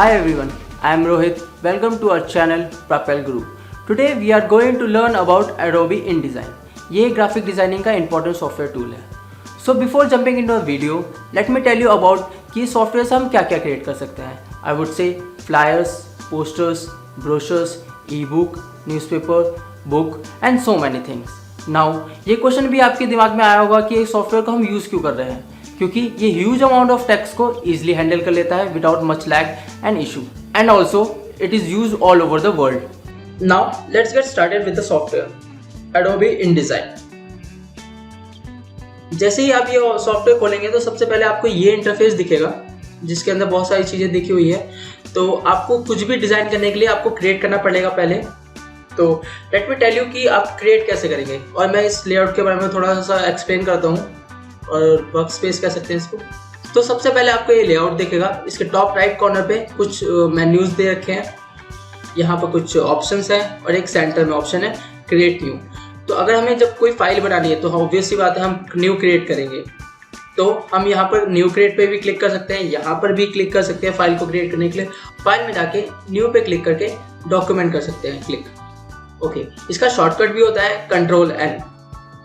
Hi everyone, I am Rohit. Welcome to our channel Propel Group. Today we are going to learn about Adobe InDesign. ये graphic designing का important software tool है. So before jumping into the video, let me tell you about कि software से हम क्या क्या create कर सकते हैं. I would say flyers, posters, brochures, e-book, newspaper, book and so many things. Now ये क्वेश्चन भी आपके दिमाग में आया होगा कि इस सॉफ्टवेयर को हम यूज़ क्यों कर रहे हैं, क्योंकि ये ह्यूज अमाउंट ऑफ टेक्स्ट को ईजिली हैंडल कर लेता है without much lag and issue, and also it is use all over the world. Now let's get started with the software Adobe InDesign. जैसे ही आप ये सॉफ्टवेयर खोलेंगे तो सबसे पहले आपको ये इंटरफेस दिखेगा जिसके अंदर बहुत सारी चीज़ें दिखी हुई है. तो आपको कुछ भी डिज़ाइन करने के लिए आपको क्रिएट करना पड़ेगा पहले. तो लेट मी टेल यू कि आप क्रिएट कैसे करेंगे, और मैं इस लेआउट के बारे में थोड़ा सा एक्सप्लेन करता हूँ, और वर्क स्पेस कह सकते हैं इसको. तो सबसे पहले आपको ये लेआउट दिखेगा. इसके टॉप राइट कॉर्नर पे कुछ मेन्यूज दे रखे हैं. यहाँ पर कुछ ऑप्शंस हैं और एक सेंटर में ऑप्शन है क्रिएट न्यू. तो अगर हमें जब कोई फाइल बनानी है तो ऑब्वियस सी बात है हम न्यू क्रिएट करेंगे. तो हम यहाँ पर न्यू क्रिएट पे भी क्लिक कर सकते हैं, यहाँ पर भी क्लिक कर सकते हैं फाइल को क्रिएट करने के लिए. फाइल में जाके न्यू पे क्लिक करके डॉक्यूमेंट कर सकते हैं क्लिक. ओके, इसका शॉर्टकट भी होता है Ctrl+N,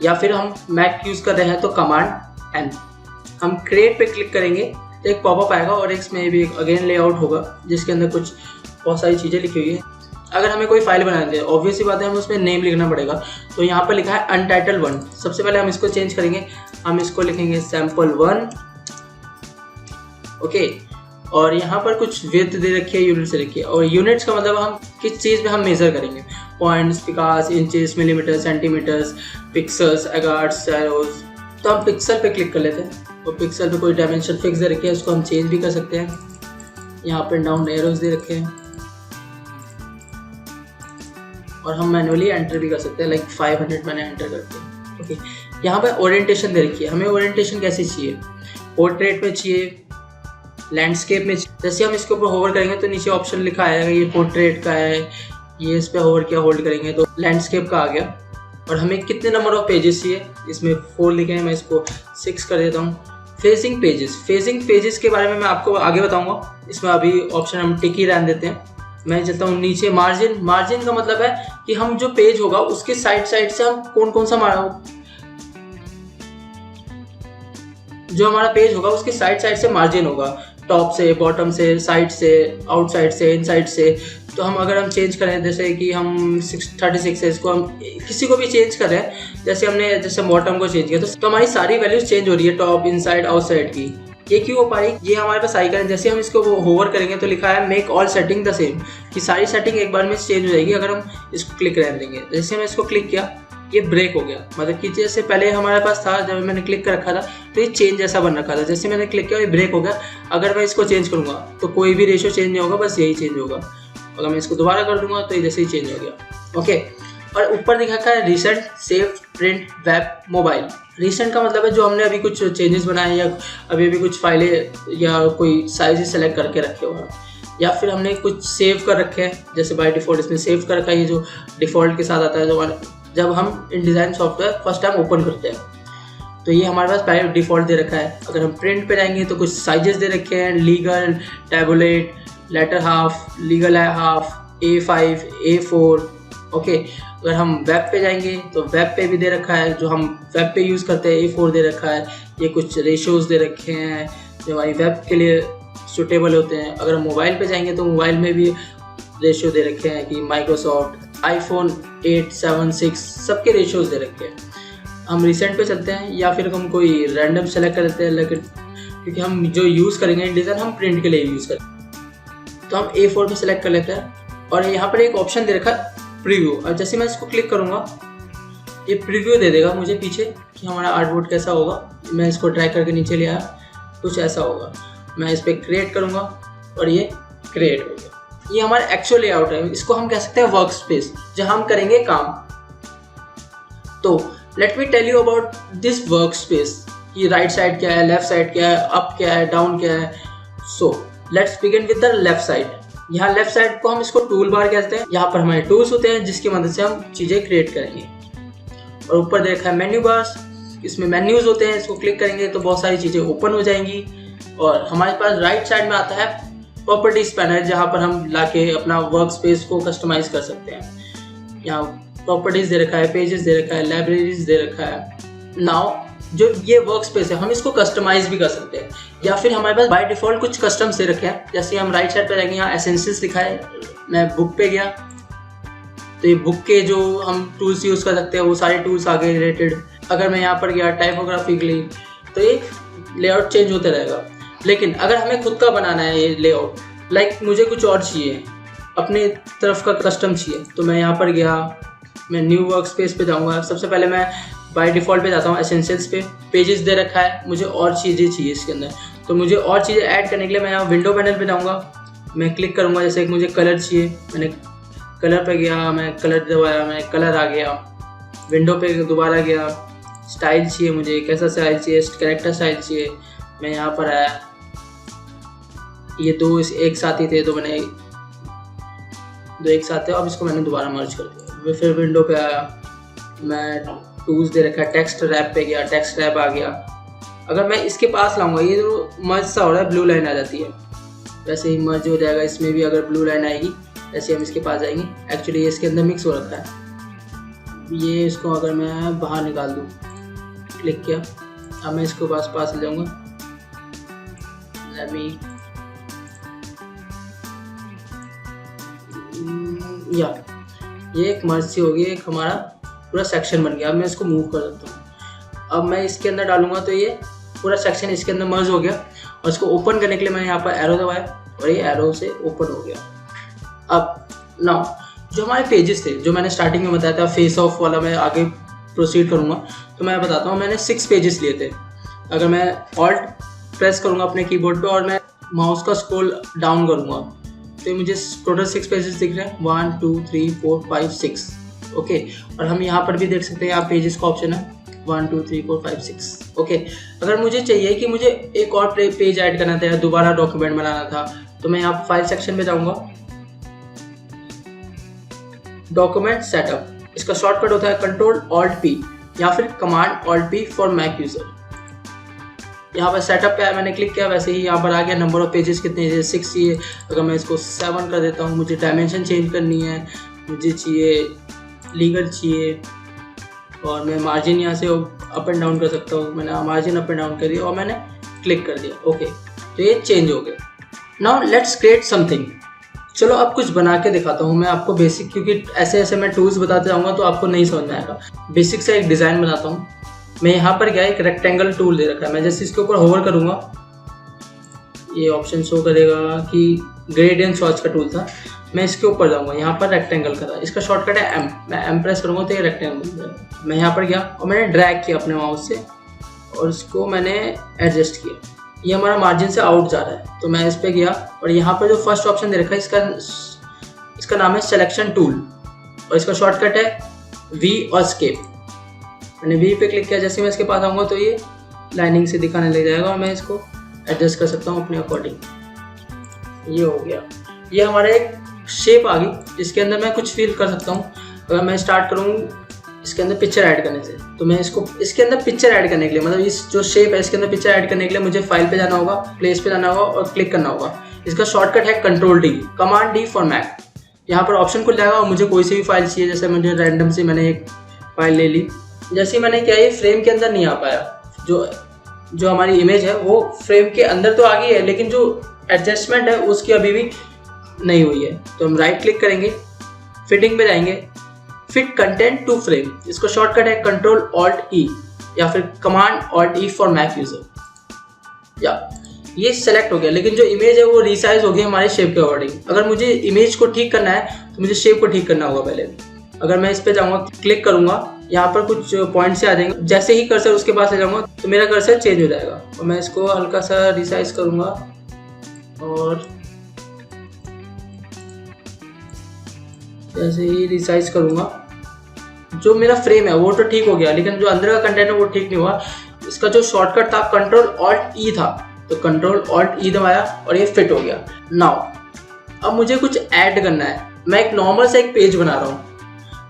या फिर हम मैक यूज़ कर रहे हैं तो Command+N. हम क्रिएट पे क्लिक करेंगे तो एक पॉपअप आएगा और इसमें भी अगेन लेआउट होगा जिसके अंदर कुछ बहुत सारी चीज़ें लिखी हुई है. अगर हमें कोई फाइल बनानी है ऑब्वियस सी बात है हमें उसमें नेम लिखना पड़ेगा. तो यहाँ पर लिखा है Untitled1. सबसे पहले हम इसको चेंज करेंगे, हम इसको लिखेंगे Sample1. ओके, और यहाँ पर कुछ विड्थ दे रखी है, यूनिट से रखी है. और यूनिट्स का मतलब हम किस चीज़ में हम मेज़र करेंगे, points, picas, inches, millimetres, centimetres, pixels, agates, एरोज. तो हम पिक्सल पे क्लिक कर लेते हैं. और पिक्सल पे कोई डायमेंशन फिक्स दे रखी है, उसको हम चेंज भी कर सकते हैं. यहाँ पर डाउन एरोज दे रखे हैं और हम मैनुअली एंटर भी कर सकते हैं. लाइक 500 मैंने एंटर करते हैं. ओके, यहाँ पर ओरिएंटेशन दे रखी है. हमें ओरिएंटेशन कैसी चाहिए, पोर्ट्रेट में चाहिए, लैंडस्केप में. जैसे हम इसके ऊपर होवर करेंगे तो नीचे ऑप्शन लिखा आएगा ये पोर्ट्रेट का है, ये इस पे होवर किया होल्ड करेंगे तो लैंडस्केप का आ गया. और हमें कितने नंबर ऑफ पेजेस चाहिए, इसमें 4 लिखे हैं, मैं इसको 6 कर देता हूँ. फेसिंग पेजेस के बारे में मैं आपको आगे बताऊंगा. इसमें अभी ऑप्शन हम टिक ही रहने देते हैं. मैं चलता हूँ नीचे. मार्जिन का मतलब है कि हम जो पेज होगा उसके साइड से हम कौन सा जो हमारा पेज होगा उसके साइड से मार्जिन होगा, टॉप से, बॉटम से, साइड से, आउटसाइड से, इनसाइड से. तो हम अगर हम चेंज करें जैसे कि हम 36 है, इसको हम किसी को भी चेंज करें, जैसे बॉटम को चेंज किया तो हमारी सारी वैल्यूज चेंज हो रही है, टॉप, इनसाइड, आउटसाइड की. ये क्यों हो पा रही, ये हमारे पास आइकन है. जैसे हम इसको होवर करेंगे तो लिखा है make all setting the same, कि सारी सेटिंग एक बार में चेंज हो जाएगी अगर हम इसको क्लिक रहने देंगे. जैसे मैं इसको क्लिक किया ये ब्रेक हो गया, मतलब कि जैसे पहले हमारे पास था जब मैंने क्लिक कर रखा था तो ये चेंज जैसा बन रखा था. जैसे मैंने क्लिक किया ये ब्रेक हो गया. अगर मैं इसको चेंज करूँगा तो कोई भी रेशियो चेंज नहीं होगा, बस यही चेंज होगा. अगर मैं इसको दोबारा कर दूंगा तो ये जैसे ही चेंज हो गया. ओके, और ऊपर दिखा है recent, save, print, web, mobile. Recent का मतलब है जो हमने अभी कुछ चेंजेस बनाए या अभी कुछ फाइलें या कोई साइज सेलेक्ट करके रखे हुआ, या फिर हमने कुछ सेव कर रखे हैं. जैसे बाय डिफ़ॉल्ट इसमें सेव कर रखा है, ये जो डिफ़ॉल्ट के साथ आता है जब हम InDesign software first time open करते हैं. तो ये हमारे पास पहले डिफ़ॉल्ट दे रखा है. अगर हम प्रिंट पे जाएंगे तो कुछ साइजेस दे रखे हैं, legal, tabloid, letter half, legal half, A5, A4. Okay, अगर हम वेब पे जाएंगे तो वेब पे भी दे रखा है, जो हम वेब पे यूज़ करते हैं A4 दे रखा है. ये कुछ रेशियोज दे रखे हैं जो हमारी वेब के लिए सूटेबल होते हैं. अगर हम मोबाइल पे जाएंगे तो मोबाइल में भी रेशियो दे रखे हैं कि माइक्रोसॉफ्ट, iPhone 8, 7, 6 सबके रेशियोज दे रखे हैं. हम रिसेंट पे चलते हैं या फिर हम कोई रैंडम सेलेक्ट कर लेते हैं, लेकिन क्योंकि हम जो यूज़ करेंगे InDesign हम प्रिंट के लिए यूज़ करेंगे तो हम A4 पे सेलेक्ट कर लेते हैं. और यहाँ पर एक ऑप्शन दे रखा है प्रीव्यू, और जैसे मैं इसको क्लिक करूँगा ये प्रीव्यू दे देगा मुझे पीछे कि हमारा आर्टबोर्ड कैसा होगा. मैं इसको ड्रैग करके नीचे ले आया, कुछ ऐसा होगा. मैं इस पर क्रिएट करूँगा और ये क्रिएट हो गया. ये हमारा एक्चुअल लेआउट है. इसको हम कह सकते हैं वर्क स्पेस, जहाँ हम करेंगे काम. तो let me tell you about this work space कि राइट साइड क्या है, लेफ्ट साइड क्या है, अप क्या है, डाउन क्या है. So let's begin with the left side. यहाँ लेफ्ट साइड को हम इसको टूल बार कहते हैं. यहाँ पर हमारे टूल्स होते हैं जिसकी मदद से हम चीज़ें क्रिएट करेंगे. और ऊपर देखा है मेन्यू बार्स, इसमें मेन्यूज होते हैं. इसको क्लिक करेंगे तो बहुत सारी चीज़ें ओपन हो जाएंगी. और हमारे पास राइट साइड में आता है प्रॉपर्टीज पैनल है जहाँ पर हम लाके अपना वर्क स्पेस को कस्टमाइज कर सकते हैं। यहाँ प्रॉपर्टीज दे रखा है, पेजेस दे रखा है, लाइब्रेरीज दे रखा है। नाउ जो ये वर्क स्पेस है हम इसको कस्टमाइज भी कर सकते हैं, या फिर हमारे पास बाय डिफॉल्ट कुछ कस्टम्स दे रखे हैं। जैसे हम राइट साइड पे जाएंगे, यहाँ एसेंशियल्स लिखा है, मैं बुक पे गया तो ये बुक के जो हम टूल्स यूज़ कर सकते हैं वो सारे टूल्स आगे रिलेटेड। अगर मैं यहाँ पर गया टाइपोग्राफी के लिए तो ये लेआउट चेंज होता रहेगा। लेकिन अगर हमें खुद का बनाना है ये लेआउट, लाइक मुझे कुछ और चाहिए, अपने तरफ का कस्टम चाहिए, तो मैं यहाँ पर गया, मैं न्यू वर्क स्पेस पे जाऊँगा। सबसे पहले मैं बाय डिफ़ॉल्ट पे जाता हूँ एसेंशियल्स पे, पेजेस दे रखा है, मुझे और चीज़ें चाहिए इसके अंदर। तो मुझे और चीज़ें ऐड करने के लिए मैं यहाँ विंडो पैनल पे जाऊँगा, मैं क्लिक करूँगा। जैसे कि मुझे कलर चाहिए, मैंने कलर पे गया, मैं कलर दबाया, मैं कलर आ गया। विंडो पे दोबारा गया, स्टाइल चाहिए मुझे, कैसा स्टाइल चाहिए, कैरेक्टर स्टाइल चाहिए, मैं यहाँ पर आया। ये दो एक साथ ही थे तो मैंने दो एक साथ थे, अब इसको मैंने दोबारा मर्ज कर दिया। फिर विंडो पे आया, मैं टूल्स दे रखा है, टेक्स्ट रैप पे गया, टेक्स्ट रैप आ गया। अगर मैं इसके पास लाऊंगा, ये जो मर्ज सा हो रहा है, ब्लू लाइन आ जाती है, वैसे ही मर्ज हो जाएगा इसमें भी। अगर ब्लू लाइन आएगी ऐसे हम इसके पास जाएंगे। एक्चुअली ये इसके अंदर मिक्स हो रखा है। ये इसको अगर मैं बाहर निकाल दूँ, क्लिक किया, अब मैं इसको पास ले जाऊँगा। या ये एक मर्ज सी होगी, एक हमारा पूरा सेक्शन बन गया। अब मैं इसको मूव कर सकता हूँ। अब मैं इसके अंदर डालूंगा तो ये पूरा सेक्शन इसके अंदर मर्ज हो गया। और इसको ओपन करने के लिए मैंने यहाँ पर एरो दबाया और ये एरो से ओपन हो गया। अब नाउ जो हमारे पेजेस थे, जो मैंने स्टार्टिंग में बताया था फेस ऑफ वाला, मैं आगे प्रोसीड करूँगा तो मैं बताता हूँ। मैंने 6 पेजेस लिए थे। अगर मैं ऑल्ट प्रेस करूँगा अपने कीबोर्ड पे और मैं माउस का स्क्रॉल डाउन करूँगा तो मुझे टोटल 6 पेजेस दिख रहे हैं, 1 2 3 4 5 6। ओके, और हम यहाँ पर भी देख सकते हैं, यहाँ पेजेस का ऑप्शन है 1 2 3 4 5 6। ओके, अगर मुझे चाहिए कि मुझे एक और पेज ऐड करना था या दोबारा डॉक्यूमेंट बनाना था तो मैं यहाँ फाइल सेक्शन में जाऊँगा, डॉक्यूमेंट सेटअप, इसका शॉर्टकट होता है Ctrl+Alt+P या फिर Command+Alt+P फॉर मैक यूजर। यहाँ पर सेटअप पे मैंने क्लिक किया, वैसे ही यहाँ पर आ गया नंबर ऑफ पेजेस कितने चाहिए, 6 चाहिए। अगर मैं इसको 7 कर देता हूँ, मुझे डायमेंशन चेंज करनी है, मुझे चाहिए लीगल चाहिए, और मैं मार्जिन यहाँ से अप एंड डाउन कर सकता हूँ। मैंने मार्जिन अप एंड डाउन कर दिया और मैंने क्लिक कर दिया। ओके, तो ये चेंज हो गया। Now let's create something. चलो अब कुछ बना के दिखाता हूँ मैं आपको बेसिक, क्योंकि ऐसे ऐसे मैं टूल्स बताते जाऊँगा तो आपको नहीं समझ में आएगा। बेसिक से एक डिज़ाइन बनाता हूँ। मैं यहाँ पर क्या, एक रेक्टेंगल टूल दे रखा है, मैं जैसे इसके ऊपर होवर करूँगा ये ऑप्शन शो करेगा कि ग्रेडियंट स्वॉच का टूल था। मैं इसके ऊपर जाऊँगा, यहाँ पर रेक्टेंगल का था, इसका शॉर्टकट है M। मैं M प्रेस करूँगा तो ये रेक्टेंगल बन जाएगा। मैं यहाँ पर गया और मैंने ड्रैग किया अपने माउस से और इसको मैंने एडजस्ट किया। ये हमारा मार्जिन से आउट जा रहा है तो मैं इस पर गया और यहाँ पर जो फर्स्ट ऑप्शन दे रखा है इसका नाम है सिलेक्शन टूल और इसका शॉर्टकट है V और स्केप। मैंने V पे क्लिक किया, जैसे मैं इसके पास आऊँगा तो ये लाइनिंग से दिखाने लग जाएगा और मैं इसको एडजस्ट कर सकता हूँ अपने अकॉर्डिंग। ये हो गया, ये हमारा एक शेप आ गई जिसके अंदर मैं कुछ फील कर सकता हूँ। अगर मैं स्टार्ट करूँ इसके अंदर पिक्चर ऐड करने से, तो मैं इसको इसके अंदर पिक्चर ऐड करने के लिए, मतलब इस जो शेप है इसके अंदर पिक्चर ऐड करने के लिए मुझे फाइल पे जाना होगा, प्लेस पे जाना होगा और क्लिक करना होगा। इसका शॉर्टकट है Ctrl+D, Command+D फॉर मैक। यहाँ पर ऑप्शन खुल जाएगा और मुझे कोई सी भी फाइल चाहिए, जैसे मुझे रैंडम से मैंने एक फाइल ले ली। जैसे मैंने क्या, ये फ्रेम के अंदर नहीं आ पाया, जो हमारी इमेज है वो फ्रेम के अंदर तो आ गई है लेकिन जो एडजस्टमेंट है उसकी अभी भी नहीं हुई है। तो हम राइट क्लिक करेंगे, फिटिंग पे जाएंगे, फिट कंटेंट टू फ्रेम, इसको शॉर्टकट है Ctrl+Alt+E या फिर Command+Alt+E फॉर मैक यूजर। या ये सेलेक्ट हो गया, लेकिन जो इमेज है वो रिसाइज हो गई हमारे शेप के अकॉर्डिंग। अगर मुझे इमेज को ठीक करना है तो मुझे शेप को ठीक करना होगा पहले। अगर मैं इस पे जाऊँगा, क्लिक करूँगा, यहाँ पर कुछ पॉइंट से आ जाएंगे, जैसे ही कर्सर उसके पास ले जाऊँगा तो मेरा कर्सर चेंज हो जाएगा। और मैं इसको हल्का सा रिसाइज करूँगा और जैसे ही रिसाइज करूँगा जो मेरा फ्रेम है वो तो ठीक हो गया, लेकिन जो अंदर का कंटेंट है वो ठीक नहीं हुआ। इसका जो शॉर्टकट था Ctrl+Alt+E था, तो Ctrl+Alt+E दबाया और ये फिट हो गया। नाउ अब मुझे कुछ ऐड करना है। मैं एक नॉर्मल सा एक पेज बना रहा हूँ,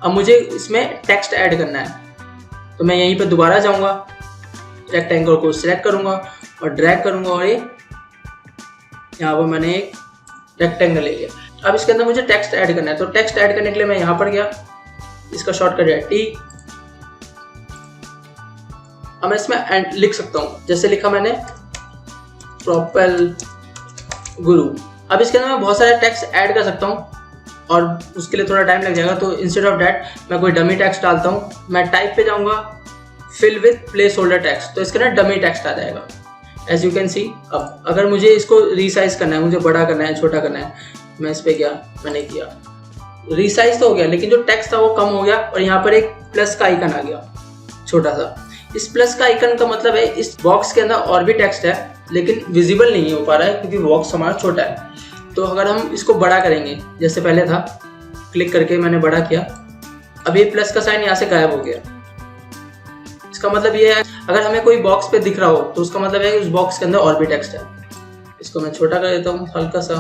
अब मुझे इसमें टेक्स्ट ऐड करना है। तो मैं यहीं पर दोबारा जाऊँगा, रेक्टेंगल को सिलेक्ट करूँगा और ड्रैग करूँगा और ये यहाँ पर मैंने एक रेक्टेंगल ले लिया। अब इसके अंदर मुझे टेक्स्ट ऐड करना है, तो टेक्स्ट ऐड करने के लिए मैं यहाँ पर गया, इसका शॉर्टकट है टी। अब मैं इसमें लिख सकता हूँ, जैसे लिखा मैंने प्रोपेल गुरु। अब इसके अंदर मैं बहुत सारे टेक्स्ट ऐड कर सकता हूँ और उसके लिए थोड़ा टाइम लग जाएगा, तो इंस्टेड ऑफ डैट मैं कोई डमी टेक्स्ट डालता हूँ। मैं टाइप पे जाऊँगा, fill with placeholder text, तो इसके अंदर डमी टेक्स्ट आ जाएगा एज यू कैन सी। अब अगर मुझे इसको रीसाइज करना है, मुझे बड़ा करना है, छोटा करना है, मैं इस पर गया, मैंने किया, रीसाइज तो हो गया, लेकिन जो टेक्स्ट था वो कम हो गया और यहाँ पर एक प्लस का आइकन आ गया छोटा सा। इस प्लस का आइकन का मतलब है इस बॉक्स के अंदर और भी टेक्स्ट है लेकिन विजिबल नहीं हो पा रहा है क्योंकि बॉक्स हमारा छोटा है। तो अगर हम इसको बड़ा करेंगे, जैसे पहले था, क्लिक करके मैंने बड़ा किया, अब ये प्लस का साइन यहाँ से गायब हो गया। इसका मतलब ये है अगर हमें कोई बॉक्स पे दिख रहा हो तो उसका मतलब है कि उस बॉक्स के अंदर और भी टेक्स्ट है। इसको मैं छोटा कर देता हूँ हल्का सा।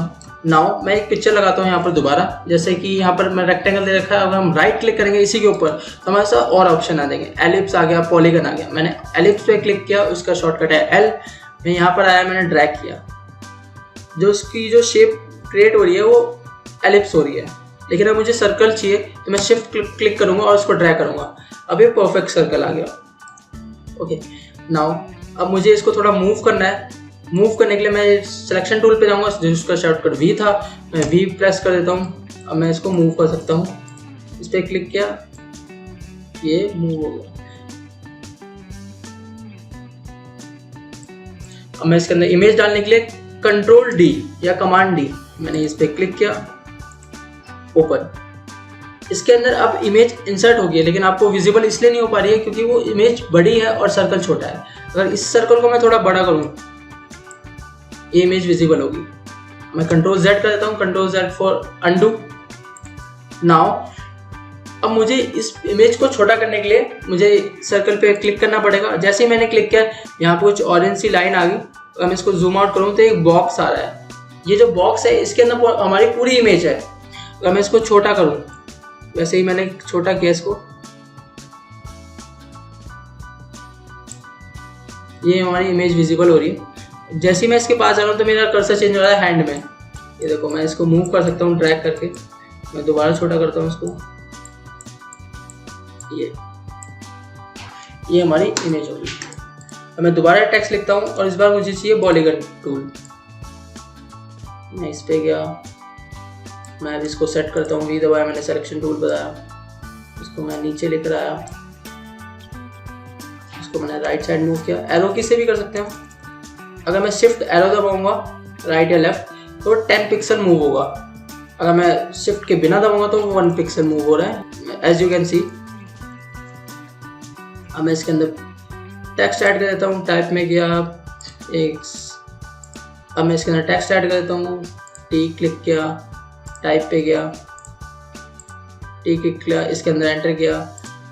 नाउ मैं एक पिक्चर लगाता हूँ यहाँ पर दोबारा, जैसे कि यहाँ पर मैं रेक्टेंगल दे रखा है, अगर हम राइट क्लिक करेंगे इसी के ऊपर तो हमारे साथ और ऑप्शन आ जाएंगे। एलिप्स आ गया, पॉलीगन आ गया। मैंने एलिप्स पे क्लिक किया, उसका शॉर्टकट है एल। मैं यहाँ पर आया, मैंने ड्रैग किया, जो उसकी जो शेप क्रिएट हो रही है वो एलिप्स हो रही है। लेकिन अब मुझे सर्कल चाहिए तो मैं शिफ्ट क्लिक करूँगा और उसको ड्रैग करूँगा, अब ये परफेक्ट सर्कल आ गया। ओके, नाउ अब मुझे इसको थोड़ा मूव करना है। मूव करने के लिए मैं सिलेक्शन टूल पे जाऊंगा, जिसका शॉर्टकट वी था, मैं वी प्रेस कर देता हूँ। अब मैं इसको मूव कर सकता हूँ, इस पर क्लिक किया, ये मूव हो गया। अब मैं इसके अंदर इमेज डालने के लिए कंट्रोल डी या कमांड डी, मैंने इस पर क्लिक किया, ओपन। इसके अंदर अब इमेज इंसर्ट हो गई है, लेकिन आपको विजिबल इसलिए नहीं हो पा रही है क्योंकि वो इमेज बड़ी है और सर्कल छोटा है। अगर इस सर्कल को मैं थोड़ा बड़ा करूं, ये इमेज विजिबल होगी। मैं कंट्रोल जेड कर देता हूं, control Z for undo. Now अब मुझे इस इमेज को छोटा करने के लिए मुझे सर्कल पे क्लिक करना पड़ेगा। जैसे ही मैंने क्लिक किया, यहाँ पे कुछ ऑरेंज सी लाइन आ गई। अगर मैं इसको जूम आउट करूँ तो एक बॉक्स आ रहा है। ये जो बॉक्स है इसके अंदर हमारी पूरी इमेज है। अगर मैं इसको छोटा करूँ, वैसे ही मैंने छोटा किया इसको, ये हमारी इमेज विजिबल हो रही है। जैसे ही मैं इसके पास आ रहा हूँ तो मेरा कर्सर चेंज हो रहा है हैंड में। ये देखो, मैं इसको मूव कर सकता हूँ ड्रैग करके। मैं दोबारा छोटा करता हूँ इसको, ये हमारी इमेज होगी। अब मैं दोबारा टेक्स्ट लिखता हूँ और इस बार मुझे चाहिए पॉलीगन टूल। मैं इस पे गया, मैं अब इसको सेट करता हूँ, वी दबाया, मैंने सिलेक्शन टूल बताया, इसको मैं नीचे लेकर आया, इसको मैंने राइट साइड मूव किया। एरो की से भी कर सकते हैं। अगर मैं शिफ्ट एरो दबाऊंगा राइट या लेफ्ट तो 10 पिक्सल मूव होगा। अगर मैं शिफ्ट के बिना दबाऊंगा तो 1 पिक्सल मूव हो रहा है, एज यू कैन सी। अब मैं इसके अंदर टेक्स्ट ऐड कर देता हूँ। टाइप में गया एक, अब मैं इसके अंदर टेक्स्ट ऐड कर देता हूँ। टी क्लिक किया, टाइप पे गया, टी क्लिक किया, इसके अंदर एंटर किया,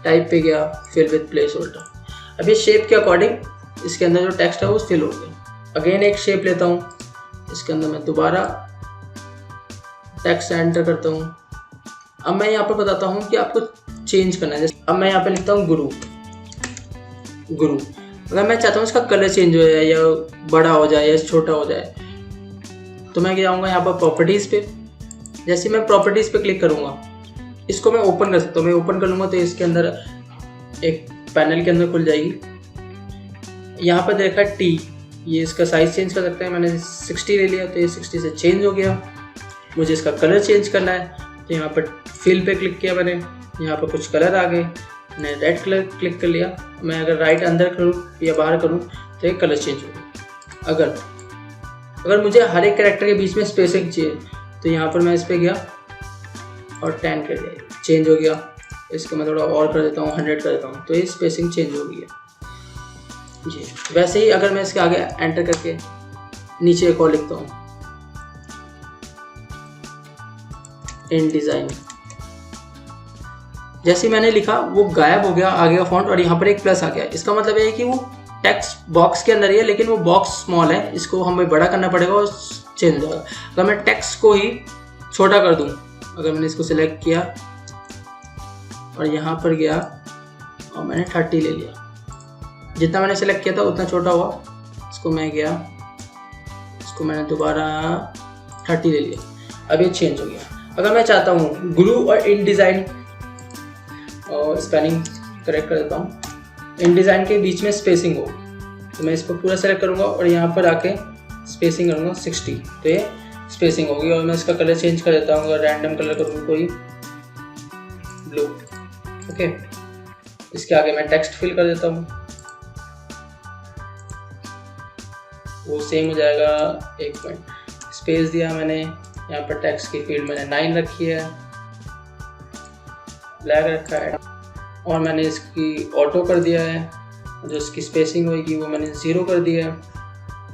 टाइप पे गया, फिल विद प्लेस होल्डर। अब ये शेप के अकॉर्डिंग इसके अंदर जो टेक्स्ट है वो फिल हो गया। अगेन एक शेप लेता हूँ, इसके अंदर मैं दोबारा टेक्स्ट एंटर करता हूँ। अब मैं यहाँ पर बताता हूँ कि आपको चेंज करना है। जैसे अब मैं यहाँ पे लिखता हूँ गुरु। गुरु अगर मैं चाहता हूँ इसका कलर चेंज हो जाए या बड़ा हो जाए या छोटा हो जाए तो मैं जाऊँगा यहाँ पर प्रॉपर्टीज़ पे। जैसे मैं प्रॉपर्टीज़ पे क्लिक करूँगा, इसको मैं ओपन कर सकता हूँ। मैं ओपन कर लूँगा तो इसके अंदर एक पैनल के अंदर खुल जाएगी। यहाँ पर देखा टी, ये इसका साइज़ चेंज कर सकते हैं। मैंने 60 ले लिया तो ये 60 से चेंज हो गया। मुझे इसका कलर चेंज करना है तो यहाँ पर फिल पे क्लिक किया मैंने, यहाँ पर कुछ कलर आ गए, मैंने रेड कलर क्लिक कर लिया। मैं अगर राइट अंदर करूँ या बाहर करूँ तो ये कलर चेंज हो गया। अगर मुझे हर एक कैरेक्टर के बीच में स्पेसिंग चाहिए तो यहाँ पर मैं इस पर गया और 10 कर दिया, चेंज हो गया। इसको मैं थोड़ा और कर देता हूँ, 100 कर देता हूँ तो ये स्पेसिंग चेंज हो गई है जी। वैसे ही अगर मैं इसके आगे एंटर करके नीचे एक और लिखता हूँ, इन डिज़ाइन, जैसे मैंने लिखा वो गायब हो गया आगे का फॉन्ट और यहाँ पर एक प्लस आ गया। इसका मतलब है कि वो टेक्स्ट बॉक्स के अंदर ही है लेकिन वो बॉक्स स्मॉल है, इसको हमें बड़ा करना पड़ेगा और चेंज होगा। अगर मैं टेक्स्ट को ही छोटा कर दूँ, अगर मैंने इसको सिलेक्ट किया और यहाँ पर गया और मैंने 30 ले लिया, जितना मैंने सिलेक्ट किया था उतना छोटा हुआ। इसको मैं गया, इसको मैंने दोबारा 30 ले लिया। अब ये चेंज हो गया। अगर मैं चाहता हूँ ग्लू और इन डिज़ाइन, और स्पेलिंग करेक्ट कर देता हूँ, इन डिज़ाइन के बीच में स्पेसिंग हो, तो मैं इसको पूरा सेलेक्ट करूँगा और यहाँ पर आके स्पेसिंग करूँगा 60, तो ये स्पेसिंग होगी। और मैं इसका कलर चेंज कर देता हूँ, रैंडम कलर करूँगा कोई ब्लू। ओके, इसके आगे मैं टेक्स्ट फिल कर देता हूँ, वो सेम हो जाएगा। एक पॉइंट स्पेस दिया मैंने, यहाँ पर टेक्स्ट की फील्ड मैंने 9 रखी है, ब्लैक रखा है, और मैंने इसकी ऑटो कर दिया है, जो इसकी स्पेसिंग होगी वो मैंने 0 कर दिया है।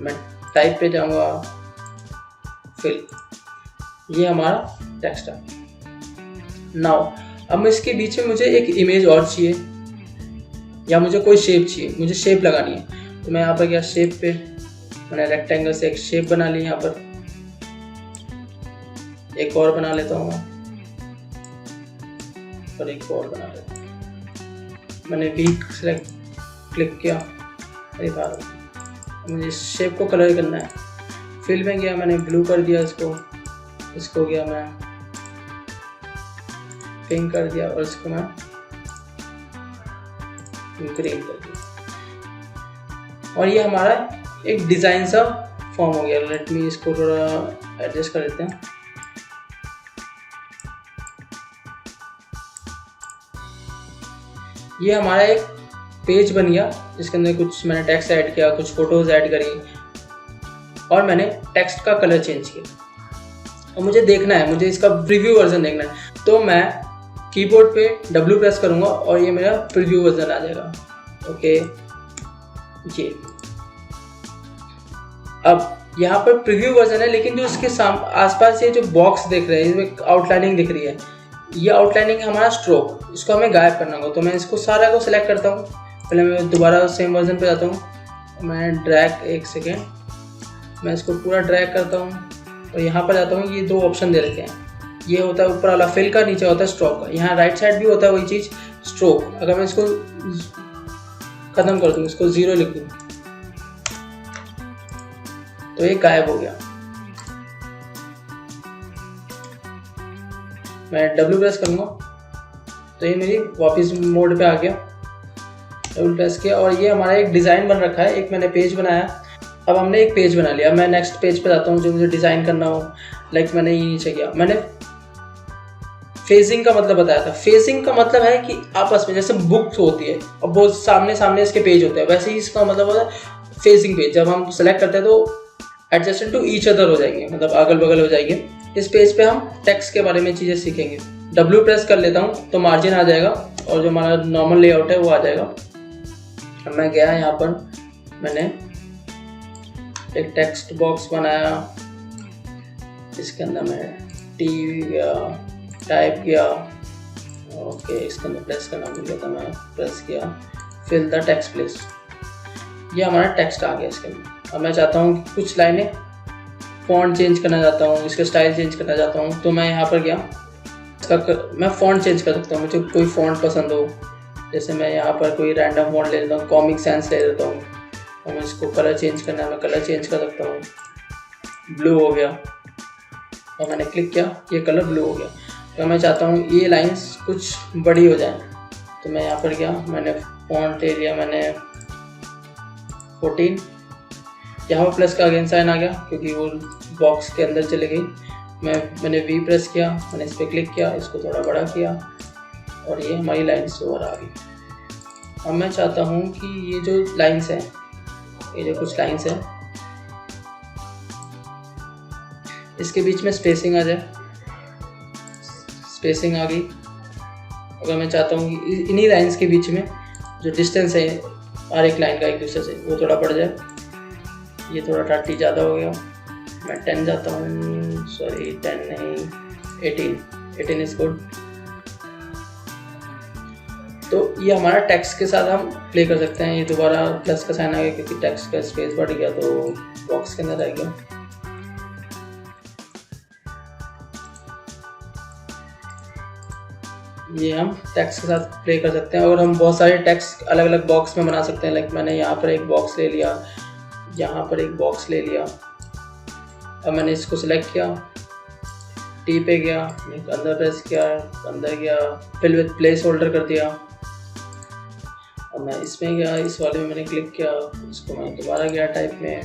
मैं टाइप पे जाऊँगा, फिल, ये हमारा टेक्स्ट है। नाउ अब इसके बीच में मुझे एक इमेज और चाहिए, या मुझे कोई शेप चाहिए, मुझे शेप लगानी है। तो मैं यहाँ पर गया शेप पे, मैंने रेक्टेंगल से एक शेप बना ली, यहाँ पर एक और बना लेता हूँ, और एक और बना लेता हूँ। मैंने वीक सेलेक्ट क्लिक किया, अरे बार मुझे शेप को कलर करना है। फिल में गया, मैंने ब्लू कर दिया इसको गया मैं पिंक कर दिया, और इसको मैं ग्रीन कर दिया, और ये हमारा एक डिज़ाइन सा फॉर्म हो गया। लेट मी इसको थोड़ा एडजस्ट कर देते हैं। ये हमारा एक पेज बन गया, जिसके अंदर कुछ मैंने टेक्स्ट ऐड किया, कुछ फोटोज ऐड करी, और मैंने टेक्स्ट का कलर चेंज किया। और मुझे देखना है, मुझे इसका प्रीव्यू वर्जन देखना है, तो मैं कीबोर्ड पे W प्रेस करूँगा और ये मेरा प्रीव्यू वर्जन आ जाएगा। ओके, ये अब यहाँ पर प्रीव्यू वर्जन है, लेकिन जो इसके आसपास ये जो बॉक्स दिख रहे हैं, इसमें आउटलाइनिंग दिख रही है, ये आउटलाइनिंग है हमारा स्ट्रोक, इसको हमें गायब करना होगा। तो मैं इसको सारा को सिलेक्ट करता हूँ, पहले मैं दोबारा सेम वर्जन पे जाता हूँ, मैं ड्रैग, एक सेकेंड, मैं इसको पूरा ड्रैग करता हूँ और यहाँ पर जाता हूँ। ये 2 ऑप्शन दे रखे हैं, ये होता है ऊपर वाला फिल का, नीचे होता है स्ट्रोक का। यहाँ राइट साइड भी होता है वही चीज़, स्ट्रोक। अगर मैं इसको खत्म कर दूँ, इसको 0 लिख दूँ, तो ये गायब हो गया। मैं W प्रेस करूँगा तो ये मेरी वापस मोड पे आ गया। W प्रेस किया और ये हमारा एक डिज़ाइन बन रखा है, एक मैंने पेज बनाया। अब हमने एक पेज बना लिया, मैं नेक्स्ट पेज पे जाता हूँ जो मुझे डिज़ाइन करना हो। लाइक मैंने ये नीचे किया, मैंने फेजिंग का मतलब बताया था। फेजिंग का मतलब है कि आपस में, जैसे बुक्स होती है और बहुत सामने सामने इसके पेज होते हैं, वैसे ही इसका मतलब होता है फेजिंग पेज। जब हम सेलेक्ट करते हैं तो एडजस्टेंट टू ईच अदर हो जाएंगे, मतलब अगल बगल हो जाएंगे। इस पेज पे हम टेक्स्ट के बारे में चीज़ें सीखेंगे। W प्रेस कर लेता हूँ तो मार्जिन आ जाएगा और जो हमारा नॉर्मल लेआउट है वो आ जाएगा। अब मैं गया यहाँ पर, मैंने एक टेक्स्ट बॉक्स बनाया, इसके अंदर मैं टी गया, टाइप किया, ओके, इसके अंदर प्रेस करना भूल गया था, मैं प्रेस किया, फिल द टेक्स्ट प्लेस। ये हमारा टेक्स्ट आ गया इसके अंदर। अब मैं चाहता हूँ कि कुछ लाइनें फ़ॉन्ट चेंज करना चाहता हूँ, इसका स्टाइल चेंज करना चाहता हूँ, तो मैं यहाँ पर गया, मैं फ़ॉन्ट चेंज कर सकता हूँ। मुझे कोई फ़ॉन्ट पसंद हो, जैसे मैं यहाँ पर कोई रैंडम फ़ॉन्ट ले लेता हूँ, कॉमिक सेंस ले लेता हूँ, और मैं इसको कलर चेंज करना है, मैं कलर चेंज कर सकता हूँ। ब्लू हो गया और मैंने क्लिक किया, ये कलर ब्लू हो गया। तो मैं चाहता हूँ ये लाइंस कुछ बड़ी हो जाए, तो मैं यहाँ पर गया, मैंने फ़ॉन्ट ले लिया, मैंने 14, यहाँ पर प्लस का अगेन साइन आ गया क्योंकि वो बॉक्स के अंदर चले गई। मैंने V प्रेस किया, मैंने इस पर क्लिक किया, इसको थोड़ा बड़ा किया और ये हमारी लाइन्स ओवर आ गई। अब मैं चाहता हूँ कि ये जो लाइन्स हैं, ये जो कुछ लाइन्स हैं, इसके बीच में स्पेसिंग आ जाए। स्पेसिंग आ गई। अगर मैं चाहता हूँ कि इन्हीं लाइन्स के बीच में जो डिस्टेंस है हर एक लाइन का एक दूसरे से, वो थोड़ा बढ़ जाए। ये थोड़ा 30 ज़्यादा हो गया, मैं 10 जाता हूँ, सॉरी 10 नहीं, 18 इज गुड। तो ये हमारा टेक्स्ट के साथ हम प्ले कर सकते हैं। ये दोबारा प्लस का साइन आ गया क्योंकि टेक्स्ट का स्पेस बढ़ गया तो बॉक्स के अंदर आ गया। ये हम टेक्स्ट के साथ प्ले कर सकते हैं और हम बहुत सारे टेक्स्ट अलग अलग बॉक्स में बना सकते हैं। लाइक मैंने यहाँ पर एक बॉक्स ले लिया, यहाँ पर एक बॉक्स ले लिया। अब मैंने इसको सिलेक्ट किया, टी पे गया, अंदर प्रेस किया, अंदर गया, फिल विद प्लेस होल्डर कर दिया। अब मैं इसमें गया, इस वाले में मैंने क्लिक किया, इसको मैं दोबारा गया टाइप में,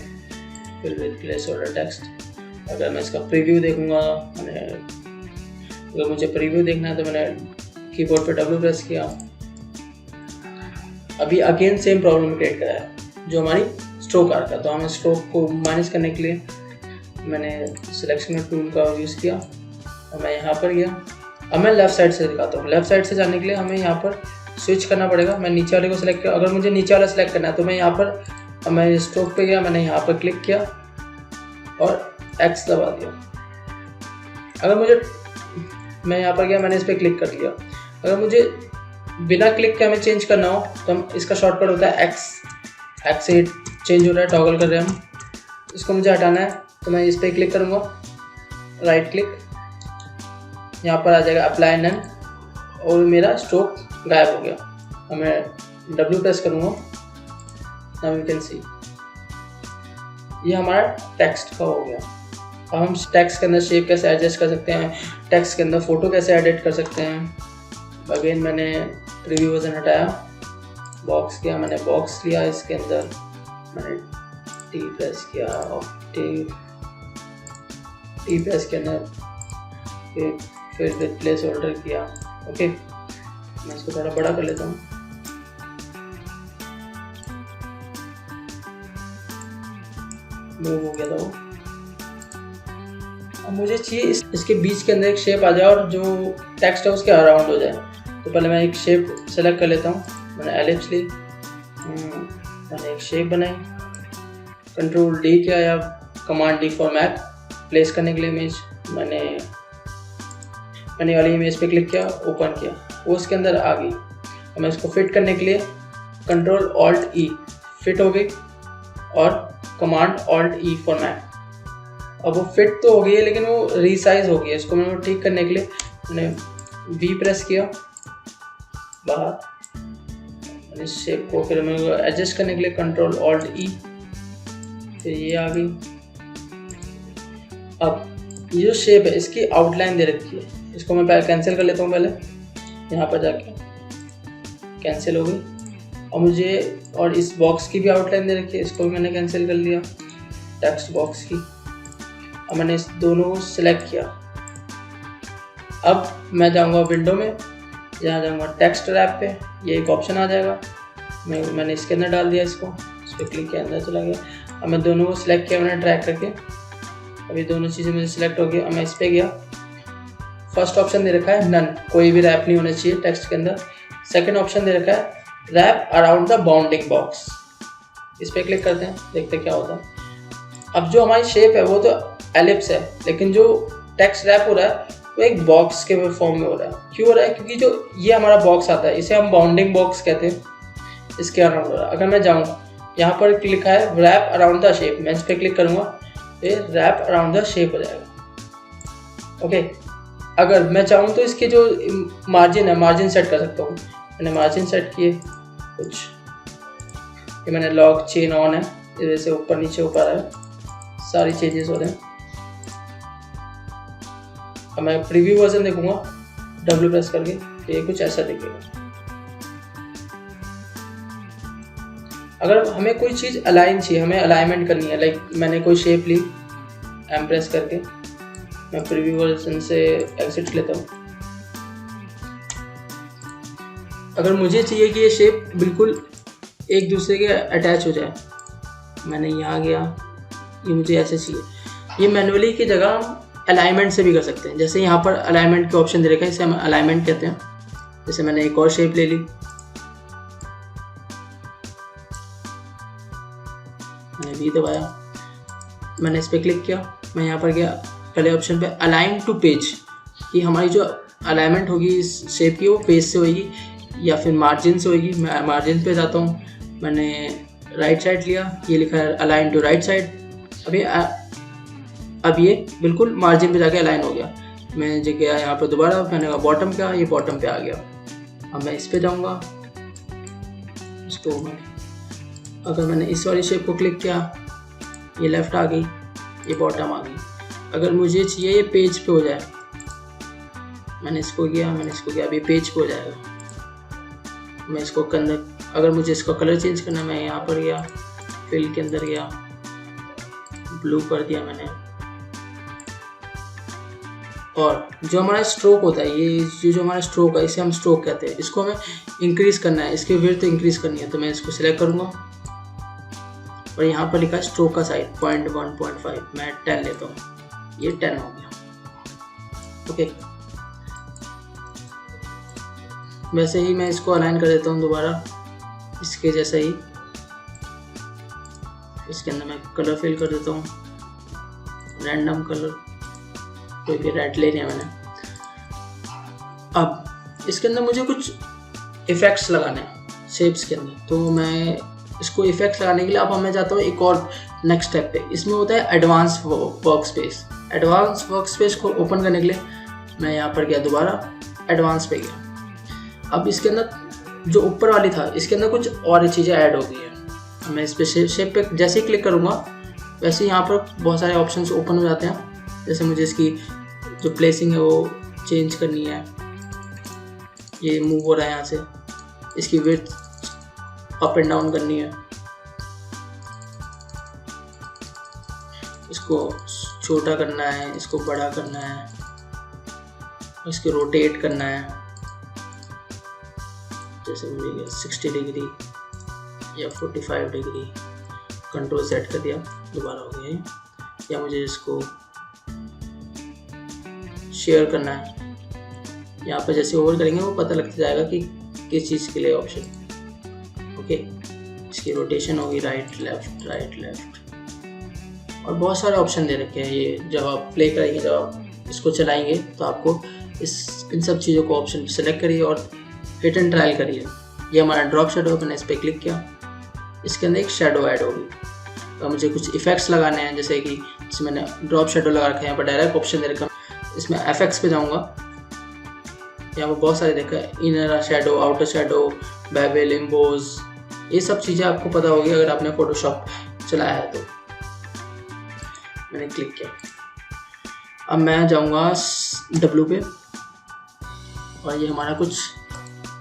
fill with placeholder text. अगर मैं इसका प्रीव्यू देखूंगा, अगर मुझे प्रीव्यू देखना है तो मैंने कीबोर्ड पे W प्रेस किया। अभी अगेन सेम प्रॉब्लम क्रिएट करा है जो हमारी स्ट्रोक आर्क है। तो हमें स्ट्रोक को माइनस करने के लिए मैंने सिलेक्शन टूल का यूज़ किया और मैं यहाँ पर गया। अब मैं लेफ़्ट साइड से दिखाता हूँ। लेफ़्ट साइड से जाने के लिए हमें यहाँ पर स्विच करना पड़ेगा। मैं नीचे वाले को सिलेक्ट किया। अगर मुझे नीचे वाला सिलेक्ट करना है तो मैं यहाँ पर, मैं स्ट्रोक पे गया, मैंने यहाँ पर क्लिक किया और X दबा दिया। अगर मैं यहाँ पर गया, मैंने इस पर क्लिक कर लिया। अगर मुझे बिना क्लिक के हमें चेंज करना हो तो हम इसका शॉर्टकट होता है X से चेंज हो रहा है, टॉगल कर रहे हैं हम। इसको मुझे हटाना है तो मैं इस पर क्लिक करूँगा, राइट क्लिक, यहाँ पर आ जाएगा अप्लाई नन और मेरा स्ट्रोक गायब हो गया। अब मैं W प्रेस करूँगा, नाउ यू कैन सी ये हमारा टेक्स्ट का हो गया। अब हम टेक्स्ट के अंदर शेप कैसे एडजस्ट कर सकते हैं, टेक्स्ट के अंदर फ़ोटो कैसे एडिट कर सकते हैं। अगेन मैंने प्रीव्यू वर्जन हटाया, बॉक्स किया, मैंने बॉक्स लिया, इसके अंदर मैंने टी प्रेस किया और टी प्रेस के अंदर फिर विद प्लेस होल्डर किया। ओके, मैं इसको थोड़ा बड़ा कर लेता हूँ। मूव हो गया था वो। अब मुझे चाहिए इसके बीच के अंदर एक शेप आ जाए और जो टेक्स्ट है उसके अराउंड हो जाए। तो पहले मैं एक शेप सेलेक्ट कर लेता हूँ। मैंने एलिप्स ली, मैंने एक शेप बनाई, कंट्रोल D किया या command D for map place करने के लिए इमेज। मैंने वाली इमेज पे क्लिक किया, ओपन किया, वो उसके अंदर आ गई। अब मैं इसको फिट करने के लिए कंट्रोल Alt E, फिट हो गई, और command Alt E for map. अब वो फिट तो हो गई है लेकिन वो रीसाइज हो गई है। इसको मैंने ठीक करने के लिए मैंने V प्रेस किया बाहर, मैंने शेप को फिर मैं एडजस्ट करने के लिए कंट्रोल Alt E, फिर ये आ गई। अब ये जो शेप है इसकी आउटलाइन दे रखी है, इसको मैं पहले कैंसिल कर लेता हूँ। पहले यहाँ पर जाके कैंसिल हो गई। और इस बॉक्स की भी आउटलाइन दे रखी है, इसको भी मैंने कैंसिल कर लिया, टेक्स्ट बॉक्स की। अब मैंने इस दोनों को सिलेक्ट किया। अब मैं जाऊंगा विंडो में, यहाँ जाऊंगा टेक्स्ट रैप पे, ये एक ऑप्शन आ जाएगा, मैंने इसके अंदर डाल दिया, इसको इस पर क्लिक किया, अंदर चला गया। अब मैं दोनों को सिलेक्ट किया, मैंने ड्रैग करके, अभी दोनों चीज़ें मुझे सिलेक्ट हो गई। अब मैं इस पर गया, फर्स्ट ऑप्शन दे रखा है नन, कोई भी रैप नहीं होना चाहिए टेक्स्ट के अंदर। सेकेंड ऑप्शन दे रखा है wrap around the bounding box, इस पर क्लिक करते हैं, देखते हैं क्या होता है। अब जो हमारी शेप है वो तो एलिप्स है, लेकिन जो टेक्स्ट रैप हो रहा है वो एक बॉक्स के फॉर्म में हो रहा है। क्यों हो रहा है? क्योंकि जो ये हमारा बॉक्स आता है इसे हम बाउंडिंग बॉक्स कहते हैं, इसके अराउंड हो रहा है। अगर मैं जाऊँ, यहाँ पर लिखा है रैप अराउंड द शेप, मैं इस पर क्लिक करूँगा, ये रैप अराउंड द शेप हो जाएगा। ओके, अगर मैं चाहूँ तो इसके जो मार्जिन है, मार्जिन सेट कर सकता हूँ। मैंने मार्जिन सेट किए कुछ, ये मैंने लॉक चेन ऑन है, इस वजह से ऊपर नीचे हो पा रहा है, सारी चेंजेस हो रहे हैं। अब मैं प्रीव्यू वर्जन देखूंगा W प्रेस करके, तो ये कुछ ऐसा दिखेगा। अगर हमें कोई चीज़ अलाइन चाहिए, हमें अलाइनमेंट करनी है, लाइक मैंने कोई शेप ली, M प्रेस करके, मैं प्रीव्यू वर्जन से एग्जिट लेता हूँ। अगर मुझे चाहिए कि ये शेप बिल्कुल एक दूसरे के अटैच हो जाए, मैंने यहाँ गया, ये मुझे ऐसे चाहिए। ये मैनुअली की जगह हम अलाइनमेंट से भी कर सकते हैं। जैसे यहाँ पर अलाइनमेंट के ऑप्शन दे रखा है, इसे हम अलाइनमेंट कहते हैं। जैसे मैंने एक और शेप ले ली, मैंने V दबाया, मैंने इस पर क्लिक किया, मैं यहाँ पर गया पहले ऑप्शन पे अलाइन टू पेज, कि हमारी जो अलाइनमेंट होगी इस शेप की वो पेज से होगी या फिर मार्जिन से होगी। मैं मार्जिन पे जाता हूँ, मैंने राइट साइड लिया, ये लिखा है अलाइन टू राइट साइड। अब ये बिल्कुल मार्जिन पे जाके अलाइन हो गया। मैं जो गया यहाँ पर दोबारा, मैंने कहा बॉटम का, ये बॉटम पे आ गया। अब मैं इस पे जाऊँगा, इसको अगर मैंने इस वाली शेप को क्लिक किया, ये लेफ़्ट आ गई, ये बॉटम आ गई। अगर मुझे चाहिए ये पेज पे हो जाए, मैंने इसको किया, अभी पेज पे हो जाएगा। मैं इसको अंदर, अगर मुझे इसका कलर चेंज करना, मैं यहाँ पर गया, फिल के अंदर गया, ब्लू कर दिया मैंने। और जो हमारा स्ट्रोक होता है, ये जो हमारा स्ट्रोक है, इसे हम स्ट्रोक कहते हैं। इसको हमें इंक्रीज करना है, इसकी विड्थ इंक्रीज करनी है, तो मैं इसको सिलेक्ट करूँगा और यहाँ पर लिखा है स्ट्रोक का साइज 0.1.5, मैं 10 लेता हूँ, ये 10 हो गया। ओके, वैसे ही मैं इसको अलाइन कर देता हूँ दोबारा, इसके जैसा ही। इसके अंदर मैं कलर फिल कर देता हूँ, रैंडम कलर, कोई भी रेड ले लिया मैंने। अब इसके अंदर मुझे कुछ इफेक्ट्स लगाने हैं शेप्स के अंदर, तो मैं इसको इफेक्ट्स लगाने के लिए अब मैं जाता हूँ एक और नेक्स्ट स्टेप पे। इसमें होता है advance work space. Advance work space को ओपन करने के लिए मैं यहाँ पर गया, दोबारा एडवांस पे गया। अब इसके अंदर जो ऊपर वाली था, इसके अंदर कुछ और चीज़ें ऐड हो गई हैं। मैं इस पे शेप पे जैसे ही क्लिक करूँगा, वैसे यहाँ पर बहुत सारे ऑप्शंस ओपन हो जाते हैं। जैसे मुझे इसकी जो प्लेसिंग है वो चेंज करनी है, ये मूव हो रहा है यहाँ से, इसकी विड्थ अप एंड डाउन करनी है, इसको छोटा करना है, इसको बड़ा करना है, इसको रोटेट करना है। जैसे मुझे 60 डिग्री या 45 डिग्री, कंट्रोल सेट कर दिया, दोबारा हो गया। या मुझे इसको शेयर करना है, यहाँ पर जैसे ओवर करेंगे वो पता लगता जाएगा कि किस चीज़ के लिए ऑप्शन। ओके, इसकी रोटेशन होगी राइट लेफ्ट, और बहुत सारे ऑप्शन दे रखे हैं। ये जब आप प्ले करेंगे, जब आप इसको चलाएंगे, तो आपको इन सब चीज़ों को ऑप्शन सेलेक्ट करिए और हिट एंड ट्रायल करिए। ये हमारा ड्रॉप शेडो, मैंने इस पर क्लिक किया, इसके अंदर एक शेडो ऐड होगी। तो मुझे कुछ इफेक्ट्स लगाने हैं, जैसे कि इसमें मैंने ड्रॉप शेडो लगा रखा है, यहाँ पर डायरेक्ट ऑप्शन दे रखा है। इसमें एफेक्ट्स पे जाऊँगा, यहाँ पर बहुत सारे देखा है, inner shadow, outer shadow, Wavell, emboss, ये सब चीज़ें आपको पता होगी अगर आपने फोटोशॉप चलाया है तो। मैंने क्लिक किया, अब मैं जाऊँगा W पे, और ये हमारा कुछ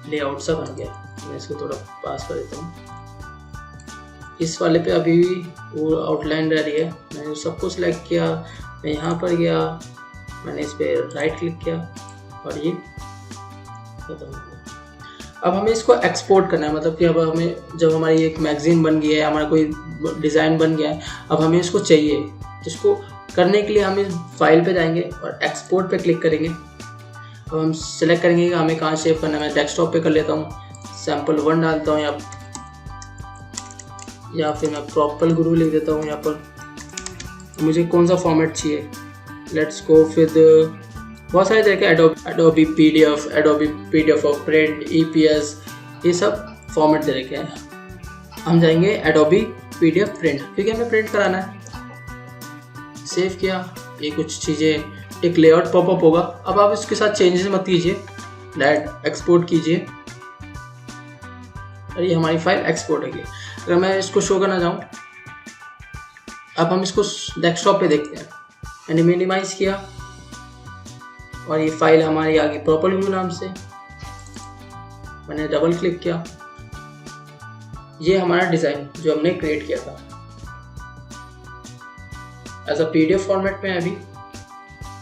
लेआउट सा बन गया। मैं इसको थोड़ा पास कर देता हूँ। इस वाले पे अभी भी वो आउटलाइन रह रही है। मैंने सबको सिलेक्ट किया, मैं यहाँ पर गया, मैंने इस पर राइट क्लिक किया और ये खत्म हो गया। अब हमें इसको एक्सपोर्ट करना है, मतलब कि अब हमें, जब हमारी एक मैगजीन बन गई है, हमारा कोई डिज़ाइन बन गया है, अब हमें इसको चाहिए। तो इसको करने के लिए हम इस फाइल पे जाएंगे और एक्सपोर्ट पे क्लिक करेंगे। अब हम सेलेक्ट करेंगे कि हमें कहाँ सेव करना है। मैं डेस्कटॉप पे कर लेता हूँ, sample1 डालता हूँ, या फिर मैं प्रॉपर गुरु लिख देता हूँ यहाँ पर। मुझे कौन सा फॉर्मेट चाहिए, लेट्स गो विद, बहुत सारे तरीके, Adobe PDF of print, EPS, ये सब फॉर्मेट दे रखे हैं। हम जाएंगे एडोबी PDF प्रिंट, क्योंकि हमें प्रिंट कराना है। सेव किया, ये कुछ चीज़ें, एक लेआउट पॉपअप होगा। अब आप इसके साथ चेंजेस मत कीजिए, डायरेक्ट एक्सपोर्ट कीजिए, और ये हमारी फाइल एक्सपोर्ट होगी। अगर मैं इसको शो करना चाहूँ, अब हम इसको डेस्कटॉप पे देखते हैं। मैंने मिनिमाइज किया और ये फाइल हमारी आ गई प्रॉपर व्यू नाम से। मैंने डबल क्लिक किया, ये हमारा डिज़ाइन जो हमने क्रिएट किया था एज अ PDF फॉर्मेट में है। अभी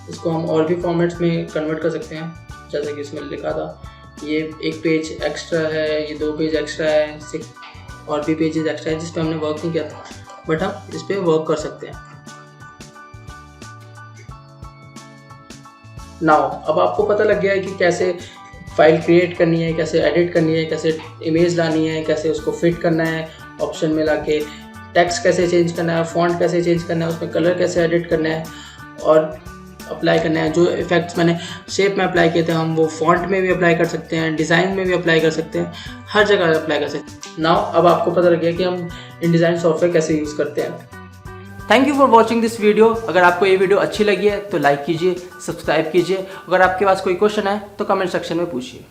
इसको हम और भी फॉर्मेट्स में कन्वर्ट कर सकते हैं, जैसे कि इसमें लिखा था ये एक पेज एक्स्ट्रा है, ये 2 पेज एक्स्ट्रा है, 6 और भी पेजेस एक्स्ट्रा है जिस पे हमने वर्क नहीं किया था, बट हम इस पे वर्क कर सकते हैं। नाउ अब आपको पता लग गया है कि कैसे फाइल क्रिएट करनी है, कैसे एडिट करनी है, कैसे इमेज लानी है, कैसे उसको फिट करना है ऑप्शन में लाके, टेक्स्ट कैसे चेंज करना है, फॉन्ट कैसे चेंज करना है, उसमें कलर कैसे एडिट करना है और अप्लाई करना है। जो इफेक्ट्स मैंने शेप में अप्लाई किए थे, हम वो फॉन्ट में भी अप्लाई कर सकते हैं, डिज़ाइन में भी अप्लाई कर सकते हैं, हर जगह अप्लाई कर सकते हैं। नाउ अब आपको पता लग गया कि हम InDesign सॉफ्टवेयर कैसे यूज़ करते हैं। Thank you for watching this video. अगर आपको ये वीडियो अच्छी लगी है तो लाइक कीजिए, सब्सक्राइब कीजिए। अगर आपके पास कोई क्वेश्चन है तो कमेंट सेक्शन में पूछिए।